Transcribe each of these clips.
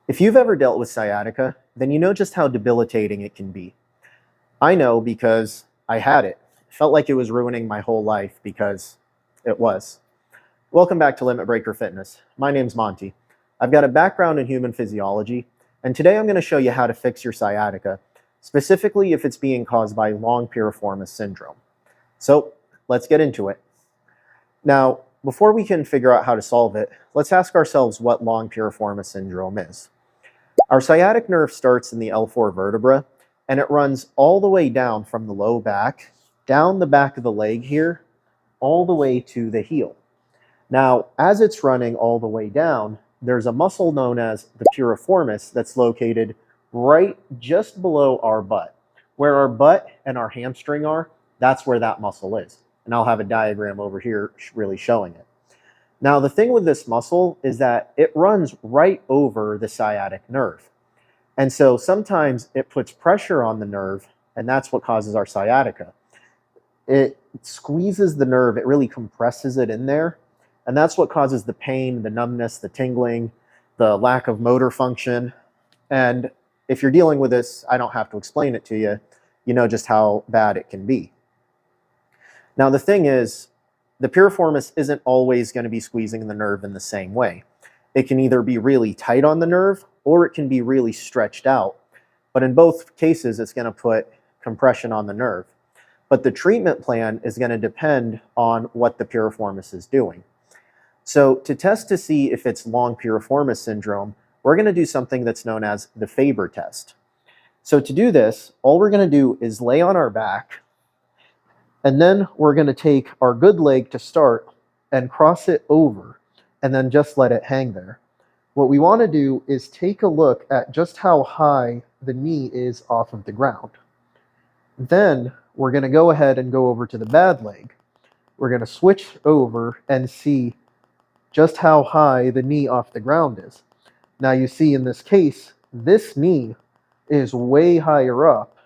If you've ever dealt with sciatica, then you know just how debilitating it can be. I know because I had it. It felt like it was ruining my whole life because it was. Welcome back to Limit Breaker Fitness. My name's Monty. I've got a background in human physiology, and today I'm going to show you how to fix your sciatica, specifically if it's being caused by long piriformis syndrome. So let's get into it. Now, before we can figure out how to solve it, let's ask ourselves what long piriformis syndrome is. Our sciatic nerve starts in the L4 vertebra, and it runs all the way down from the low back, down the back of the leg here, all the way to the heel. Now, as it's running all the way down, there's a muscle known as the piriformis that's located right just below our butt. Where our butt and our hamstring are, that's where that muscle is. And I'll have a diagram over here really showing it. Now, the thing with this muscle is that it runs right over the sciatic nerve. And so sometimes it puts pressure on the nerve, and that's what causes our sciatica. It squeezes the nerve, it really compresses it in there, and that's what causes the pain, the numbness, the tingling, the lack of motor function. And if you're dealing with this, I don't have to explain it to you. You know just how bad it can be. Now, the thing is, the piriformis isn't always going to be squeezing the nerve in the same way. It can either be really tight on the nerve or it can be really stretched out. But in both cases, it's going to put compression on the nerve. But the treatment plan is going to depend on what the piriformis is doing. So to test to see if it's long piriformis syndrome, we're going to do something that's known as the Faber test. So to do this, all we're going to do is lay on our back, and then we're going to take our good leg to start and cross it over and then just let it hang there. What we want to do is take a look at just how high the knee is off of the ground. Then we're going to go ahead and go over to the bad leg. We're going to switch over and see just how high the knee off the ground is. Now you see in this case, this knee is way higher up.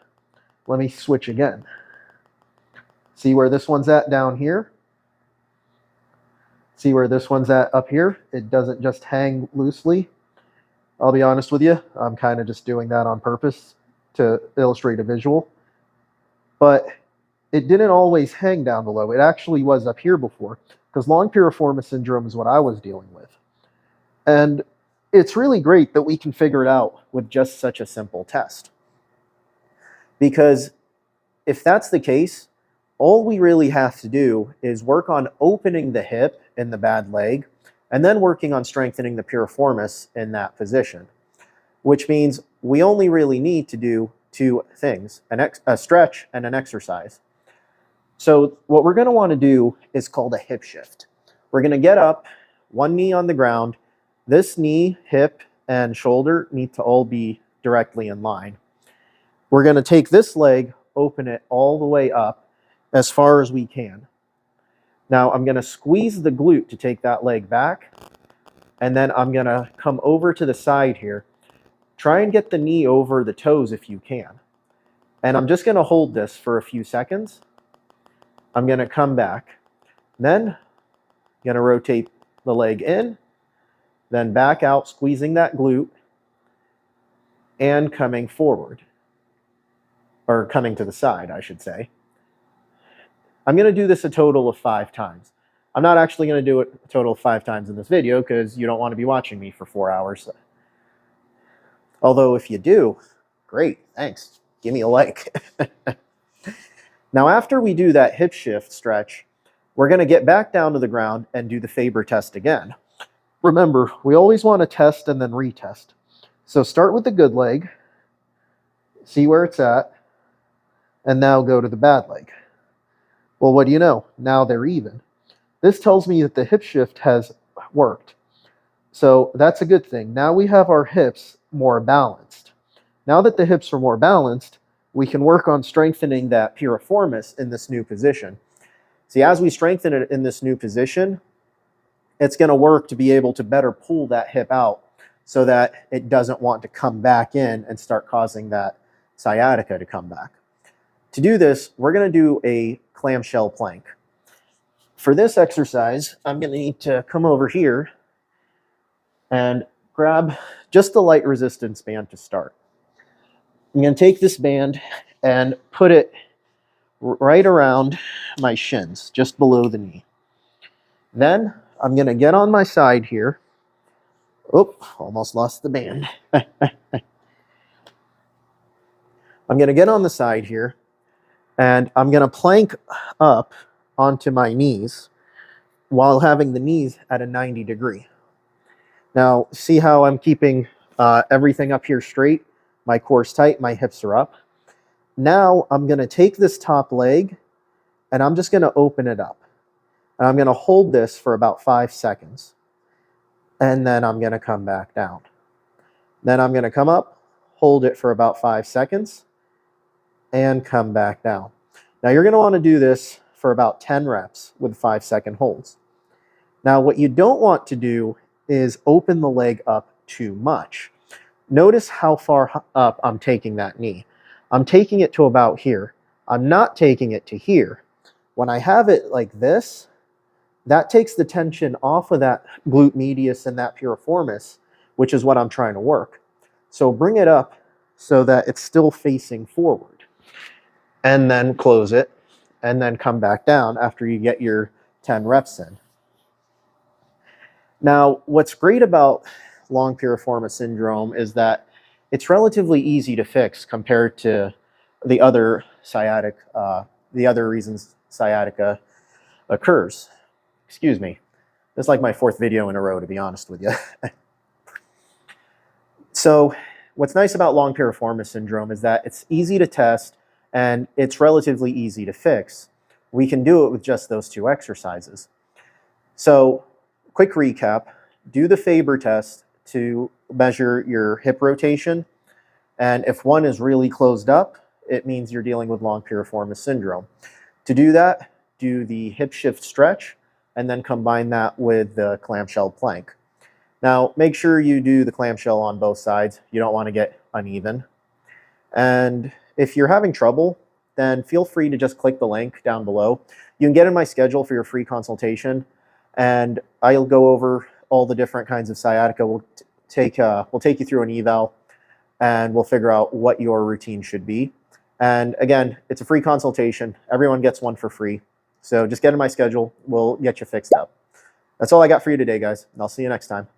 Let me switch again. See where this one's at down here? See where this one's at up here? It doesn't just hang loosely. I'll be honest with you, I'm kind of just doing that on purpose to illustrate a visual. But it didn't always hang down below. It actually was up here before, because long piriformis syndrome is what I was dealing with. And it's really great that we can figure it out with just such a simple test. Because if that's the case, all we really have to do is work on opening the hip in the bad leg and then working on strengthening the piriformis in that position, which means we only really need to do two things, a stretch and an exercise. So what we're going to want to do is called a hip shift. We're going to get up, one knee on the ground. This knee, hip, and shoulder need to all be directly in line. We're going to take this leg, open it all the way up as far as we can. Now I'm going to squeeze the glute to take that leg back, and then I'm going to come over to the side here. Try and get the knee over the toes if you can. And I'm just going to hold this for a few seconds. I'm going to come back. Then I'm going to rotate the leg in, then back out, squeezing that glute, and coming forward. Or coming to the side, I should say. I'm going to do this a total of 5 times. I'm not actually going to do it a total of 5 times in this video because you don't want to be watching me for 4 hours. Although if you do, great, thanks. Give me a like. Now after we do that hip shift stretch, we're going to get back down to the ground and do the Faber test again. Remember, we always want to test and then retest. So start with the good leg, see where it's at, and now go to the bad leg. Well, what do you know? Now they're even. This tells me that the hip shift has worked. So that's a good thing. Now we have our hips more balanced. Now that the hips are more balanced, we can work on strengthening that piriformis in this new position. See, as we strengthen it in this new position, it's going to work to be able to better pull that hip out so that it doesn't want to come back in and start causing that sciatica to come back. To do this, we're going to do a clamshell plank. For this exercise, I'm going to need to come over here and grab just a light resistance band to start. I'm going to take this band and put it right around my shins, just below the knee. Then I'm going to get on my side here. Oh, almost lost the band. I'm going to get on the side here, and I'm going to plank up onto my knees while having the knees at a 90 degree. Now, see how I'm keeping everything up here straight? My core's tight, my hips are up. Now I'm going to take this top leg and I'm just going to open it up. And I'm going to hold this for about 5 seconds. And then I'm going to come back down. Then I'm going to come up, hold it for about 5 seconds, and come back down. Now you're going to want to do this for about 10 reps with 5-second holds. Now what you don't want to do is open the leg up too much. Notice how far up I'm taking that knee. I'm taking it to about here. I'm not taking it to here. When I have it like this, that takes the tension off of that glute medius and that piriformis, which is what I'm trying to work. So bring it up so that it's still facing forward. And then close it, and then come back down after you get your 10 reps in. Now, what's great about long piriformis syndrome is that it's relatively easy to fix compared to the other reasons sciatica occurs. Excuse me. This is like my 4th video in a row, to be honest with you. So what's nice about long piriformis syndrome is that it's easy to test and it's relatively easy to fix. We can do it with just those 2 exercises. So quick recap, do the Faber test to measure your hip rotation. And if one is really closed up, it means you're dealing with long piriformis syndrome. To do that, do the hip shift stretch and then combine that with the clamshell plank. Now, make sure you do the clamshell on both sides. You don't want to get uneven. And if you're having trouble, then feel free to just click the link down below. You can get in my schedule for your free consultation, and I'll go over all the different kinds of sciatica. We'll take you through an eval, and we'll figure out what your routine should be. And again, it's a free consultation. Everyone gets one for free. So just get in my schedule. We'll get you fixed up. That's all I got for you today, guys. And I'll see you next time.